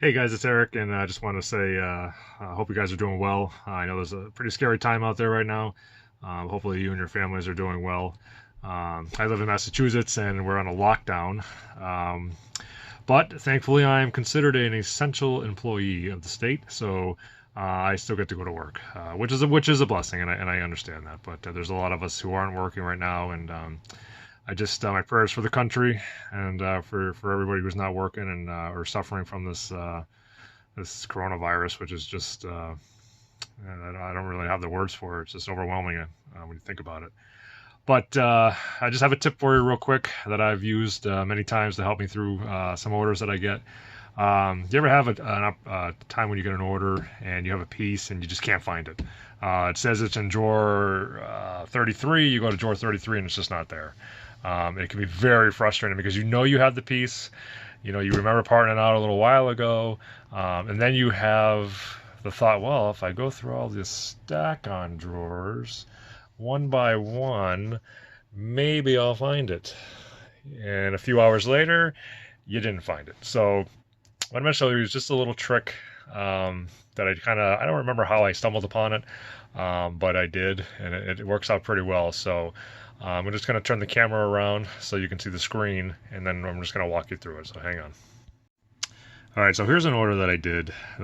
Hey guys, it's Eric, and I just want to say I hope you guys are doing well. I know there's a pretty scary time out there right now. Hopefully, you and your families are doing well. I live in Massachusetts, and we're on a lockdown. Um, but thankfully, I am considered an essential employee of the state, so I still get to go to work, which is a blessing, and I understand that. But there's a lot of us who aren't working right now, and I just my prayers for the country and for everybody who's not working and or suffering from this coronavirus, which is just I don't really have the words for it. It's just overwhelming when you think about it. But I just have a tip for you real quick that I've used many times to help me through some orders that I get. Do you ever have a time when you get an order and you have a piece and you just can't find it? It says it's in drawer 33. You go to drawer 33 and it's just not there. It can be very frustrating because you know you have the piece, you know you remember parting it out a little while ago, and then you have the thought, well, if I go through all this stack on drawers one by one, maybe I'll find it. And a few hours later, you didn't find it. So what I'm going to show you is just a little trick that I don't remember how I stumbled upon it, but I did, and it works out pretty well. So I'm just going to turn the camera around so you can see the screen, and then I'm just going to walk you through it. So hang on. All right, so here's an order that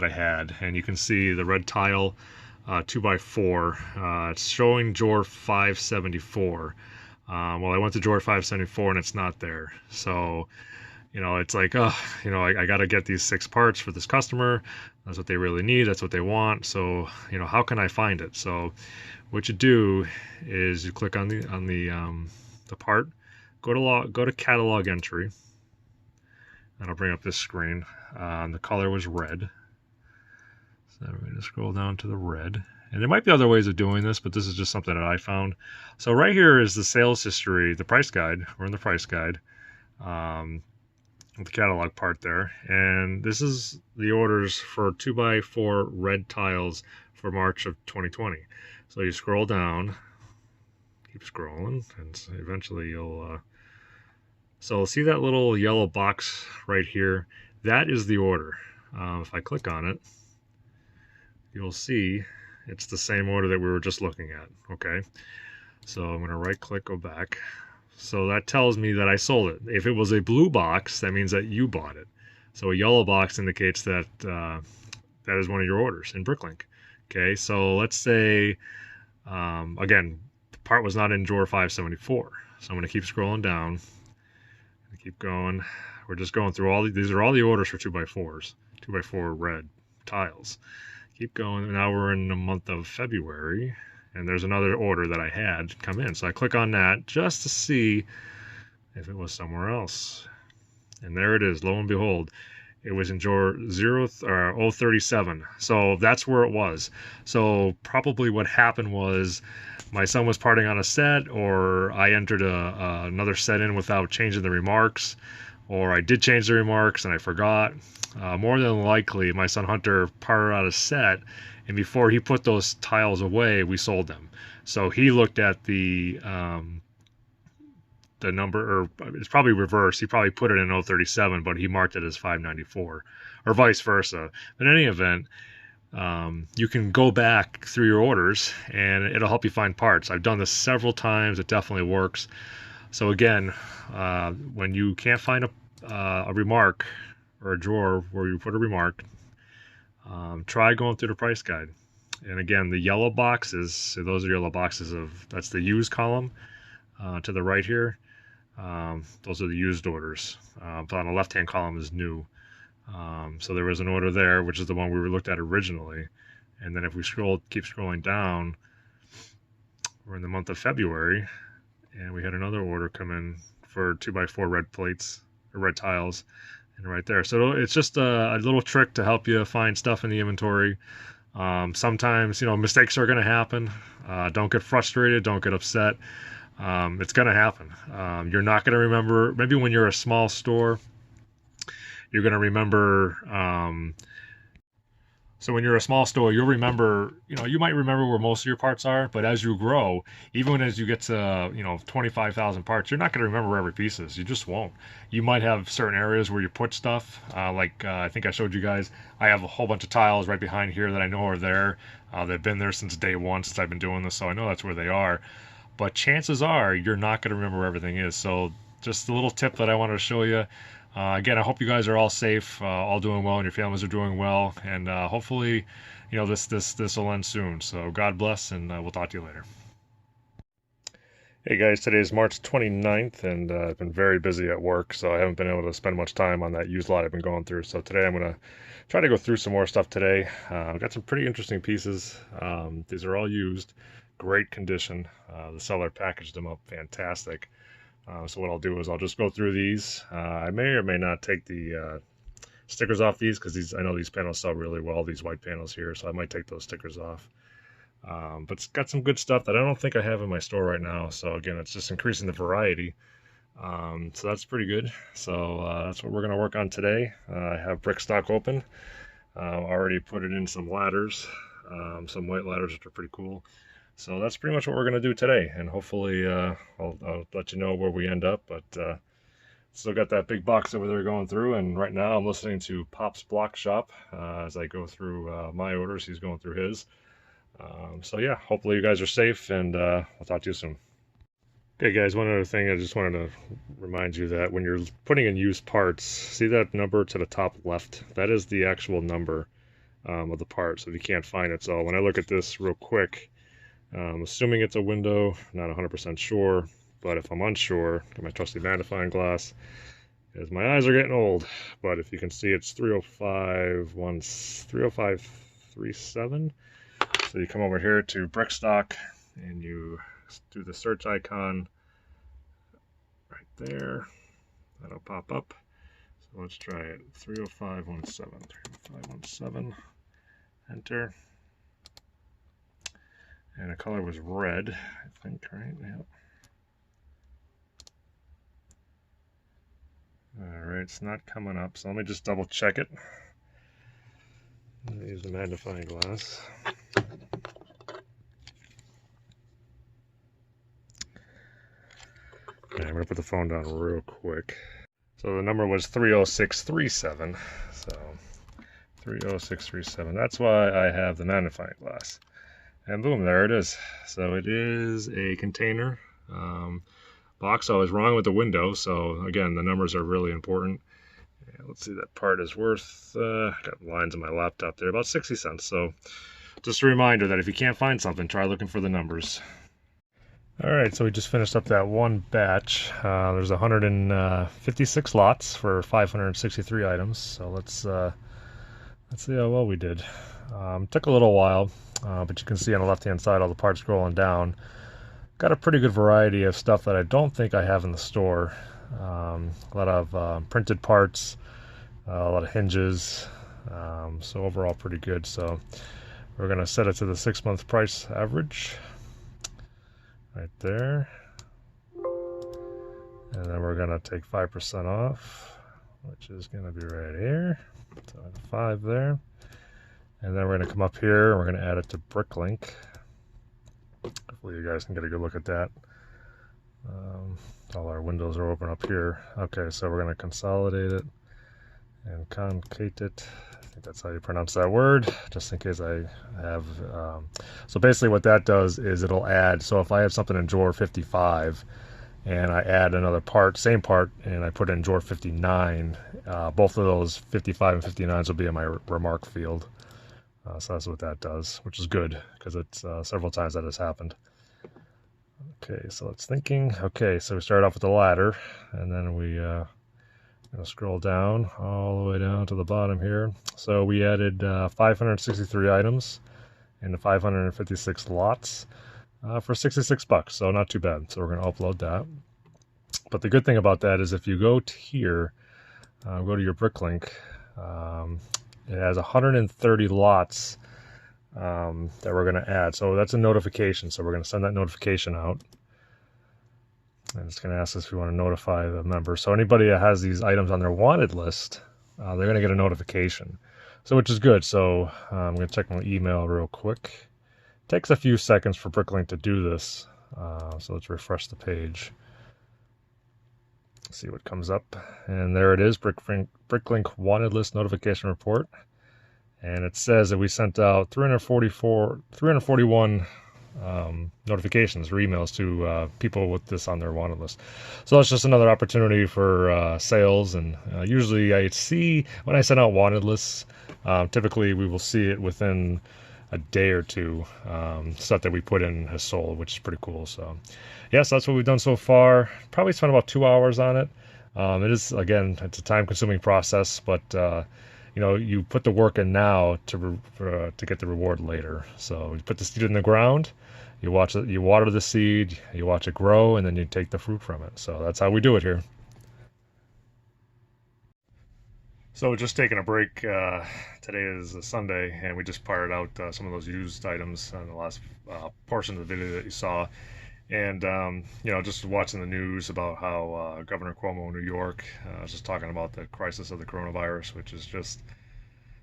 I had, and you can see the red tile 2x4. It's showing drawer 574. Well, I went to drawer 574 and it's not there. So, it's like, I got to get these 6 parts for this customer. That's what they really need. That's what they want. So, how can I find it? So, what you do is you click on the part, go to catalog entry. And I'll bring up this screen. The color was red. So we're going to scroll down to the red. And there might be other ways of doing this, but this is just something that I found. So right here is the sales history, the price guide. We're in the price guide with the catalog part there. And this is the orders for 2x4 red tiles for March of 2020. So you scroll down, keep scrolling, and eventually you'll... So see that little yellow box right here? That is the order. If I click on it, you'll see it's the same order that we were just looking at, okay? So I'm going to right click, go back. So that tells me that I sold it. If it was a blue box, that means that you bought it. So a yellow box indicates that that is one of your orders in Bricklink. Okay, so let's say, again, the part was not in drawer 574. So I'm going to keep scrolling down. Keep going. We're just going through these are all the orders for 2x4s, 2x4 red tiles. Keep going. Now we're in the month of February, and there's another order that I had come in. So I click on that just to see if it was somewhere else. And there it is. Lo and behold, it was in drawer 037. So that's where it was. So probably what happened was my son was parting on a set, or I entered another set in without changing the remarks, or I did change the remarks and I forgot. More than likely, my son Hunter parted out a set, and before he put those tiles away, we sold them. So he looked at the number, or it's probably reversed. He probably put it in 037, but he marked it as 594, or vice versa. In any event, you can go back through your orders and it'll help you find parts. I've done this several times. It definitely works. So again, when you can't find a remark or a drawer where you put a remark, try going through the price guide. And again, the yellow boxes, so those are yellow boxes that's the used column to the right here. Those are the used orders. But on the left-hand column is new. So there was an order there, which is the one we looked at originally. And then if we keep scrolling down, we're in the month of February, and we had another order come in for 2x4 red plates, or red tiles, and right there. So it's just a little trick to help you find stuff in the inventory. Sometimes, mistakes are going to happen. Don't get frustrated. Don't get upset. It's going to happen. You're not going to remember, maybe when you're a small store, you're going to remember So when you're a small store, you'll remember, you might remember where most of your parts are, but as you grow, even as you get to, 25,000 parts, you're not going to remember where every piece is. You just won't. You might have certain areas where you put stuff, I think I showed you guys. I have a whole bunch of tiles right behind here that I know are there. They've been there since day one, since I've been doing this, so I know that's where they are. But chances are you're not going to remember where everything is. So just a little tip that I wanted to show you. Again, I hope you guys are all safe, all doing well, and your families are doing well. And hopefully, this will end soon. So God bless, and we'll talk to you later. Hey guys, today is March 29th, and I've been very busy at work, so I haven't been able to spend much time on that used lot I've been going through. So today I'm going to try to go through some more stuff today. I've got some pretty interesting pieces. These are all used, great condition. The seller packaged them up fantastic. So what I'll do is I'll just go through these. I may or may not take the stickers off these, because I know these panels sell really well, these white panels here, so I might take those stickers off. But it's got some good stuff that I don't think I have in my store right now. So again, it's just increasing the variety. So that's pretty good. So that's what we're going to work on today. I have brick stock open. Already put it in some ladders, some white ladders, which are pretty cool. So that's pretty much what we're going to do today, and hopefully I'll let you know where we end up, but still got that big box over there going through, and right now I'm listening to Pop's Block Shop as I go through my orders. He's going through his. So yeah, hopefully you guys are safe, and I'll talk to you soon. Okay guys, one other thing, I just wanted to remind you that when you're putting in used parts, see that number to the top left? That is the actual number of the part, so if you can't find it. So when I look at this real quick, assuming it's a window, not 100% sure, but if I'm unsure, get my trusty magnifying glass, because my eyes are getting old. But if you can see, it's 30537. So you come over here to Brickstock and you do the search icon right there. That'll pop up. So let's try it. 30517. 30517. Enter. And the color was red, I think, right? Yeah. Alright, it's not coming up, so let me just double check it. Use the magnifying glass. Okay, I'm going to put the phone down real quick. So the number was 30637. So 30637. That's why I have the magnifying glass. And boom, there it is. So it is a container box. I was wrong with the window. So again, the numbers are really important. Yeah, let's see, that part is worth, got lines on my laptop there, about 60 cents. So just a reminder that if you can't find something, try looking for the numbers. All right, so we just finished up that one batch. There's 156 lots for 563 items. So let's see how well we did. Took a little while, but you can see on the left-hand side all the parts scrolling down. Got a pretty good variety of stuff that I don't think I have in the store. A lot of printed parts, a lot of hinges. So overall pretty good. So we're going to set it to the 6-month price average. Right there. And then we're going to take 5% off, which is going to be right here. So 5 there. And then we're going to come up here and we're going to add it to Bricklink. Hopefully you guys can get a good look at that. All our windows are open up here. Okay, so we're going to consolidate it and concate it. I think that's how you pronounce that word, just in case I have. So basically what that does is it'll add, so if I have something in drawer 55 and I add another part, same part, and I put it in drawer 59, both of those 55 and 59s will be in my remark field. So that's what that does, which is good because it's several times that has happened. Okay, so it's thinking. Okay, so we start off with the ladder, and then we scroll down all the way down to the bottom here. So we added 563 items into 556 lots for 66 bucks. So not too bad. So we're going to upload that. But the good thing about that is if you go to here, go to your Bricklink, it has 130 lots that we're going to add. So that's a notification. So we're going to send that notification out. And it's going to ask us if we want to notify the member. So anybody that has these items on their wanted list, they're going to get a notification. So which is good. So I'm going to check my email real quick. It takes a few seconds for Bricklink to do this. So let's refresh the page. See what comes up. And there it is, Bricklink wanted list notification report. And it says that we sent out 341 notifications or emails to people with this on their wanted list. So that's just another opportunity for sales. And usually I see when I send out wanted lists, typically we will see it within a day or two. Stuff that we put in has sold, which is pretty cool. So yes, that's what we've done so far. Probably spent about 2 hours on it. It is, again, it's a time-consuming process, but you know, you put the work in now to get the reward later. So you put the seed in the ground, you watch it, you water the seed, you watch it grow, and then you take the fruit from it. So that's how we do it here. So just taking a break. Today is a Sunday, and we just fired out some of those used items on the last portion of the video that you saw. And you know, just watching the news about how Governor Cuomo in New York was just talking about the crisis of the coronavirus, which is just,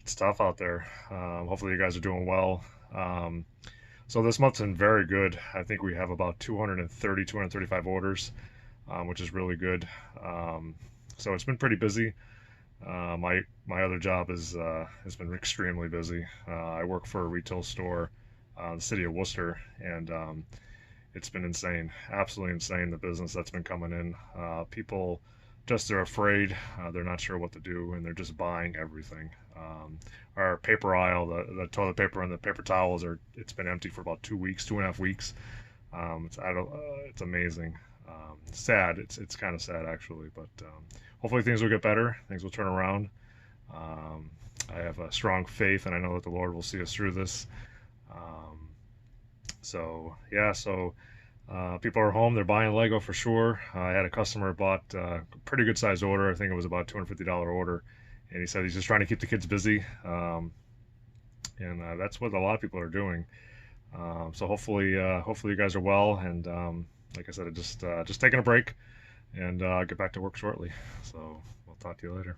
it's tough out there. Hopefully you guys are doing well. So this month's been very good. I think we have about 235 orders, which is really good. So it's been pretty busy. My other job has been extremely busy. I work for a retail store in the city of Worcester, and it's been insane, absolutely insane, the business that's been coming in. People just, they're afraid, they're not sure what to do, and they're just buying everything. Our paper aisle, the toilet paper and the paper towels, it's been empty for about 2 weeks, 2.5 weeks. It's amazing. Sad, it's kind of sad actually, but hopefully things will get better, things will turn around. I have a strong faith, and I know that the Lord will see us through this. So yeah, people are home, they're buying Lego for sure. I had a customer bought a pretty good sized order. I think it was about $250 order, and he said he's just trying to keep the kids busy. And that's what a lot of people are doing. So hopefully you guys are well, and like I said, just taking a break, and I'll get back to work shortly. So we'll talk to you later.